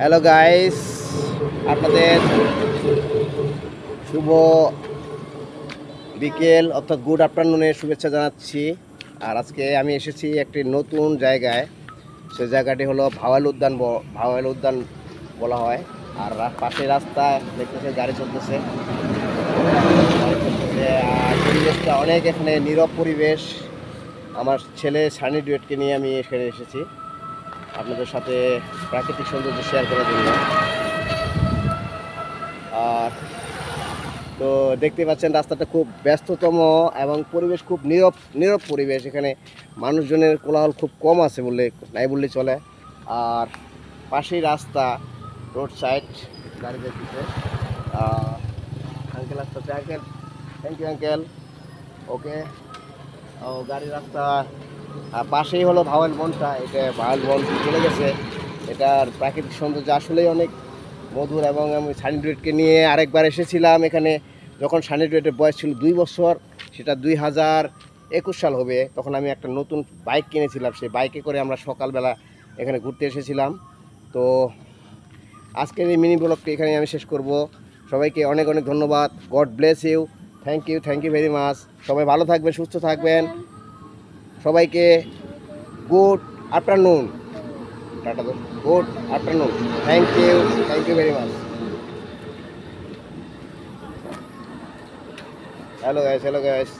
Hello guys, আপনাদের শুভ বিকেল অর্থাৎ গুড আফটারনুনের শুভেচ্ছা জানাচ্ছি। আর আজকে আমি এসেছি একটি নতুন জায়গায়। সে জায়গাটি হলো ভাওয়াল উদ্যান বলা হয়। আর পাশে রাস্তা দেখতেছে, গাড়ি চলতেছে। আর পরিবেশটা অনেক এখানে নীরব পরিবেশ। আমার ছেলে সানি ডুয়েটকে নিয়ে আমি এখানে এসেছি আপনাদের সাথে প্রাকৃতিক সৌন্দর্য শেয়ার করার জন্য। আর তো দেখতে পাচ্ছেন রাস্তাটা খুব ব্যস্ততম এবং পরিবেশ খুব নীরব নীরব পরিবেশ। এখানে মানুষজনের কোলাহল খুব কম আছে বললে নাই বললে চলে। আর পাশেই রাস্তা, রোড সাইড, গাড়ি দেখতেছে। আঙ্কেল আসতেছে, আঙ্কেল থ্যাংক ইউ আঙ্কেল। ওকে, ও গাড়ির রাস্তা। আর পাশেই হলো ভাওয়াল বনটা, এটা ভাওয়াল বন চলে গেছে। এটার প্রাকৃতিক সৌন্দর্য আসলেই অনেক মধুর। এবং আমি সানি ডুয়েটকে নিয়ে আরেকবার এসেছিলাম এখানে, যখন সানি ডুয়েটের বয়স ছিল 2 বছর। সেটা 2021 সাল হবে। তখন আমি একটা নতুন বাইক কিনেছিলাম, সেই বাইকে করে আমরা সকালবেলা এখানে ঘুরতে এসেছিলাম। তো আজকের এই মিনি ব্লগটি এখানে আমি শেষ করব। সবাইকে অনেক অনেক ধন্যবাদ। God bless you, thank you very much. সবাই ভালো থাকবেন, সুস্থ থাকবেন। সবাইকে good afternoon, tata, good afternoon. Thank you very much. Hello guys.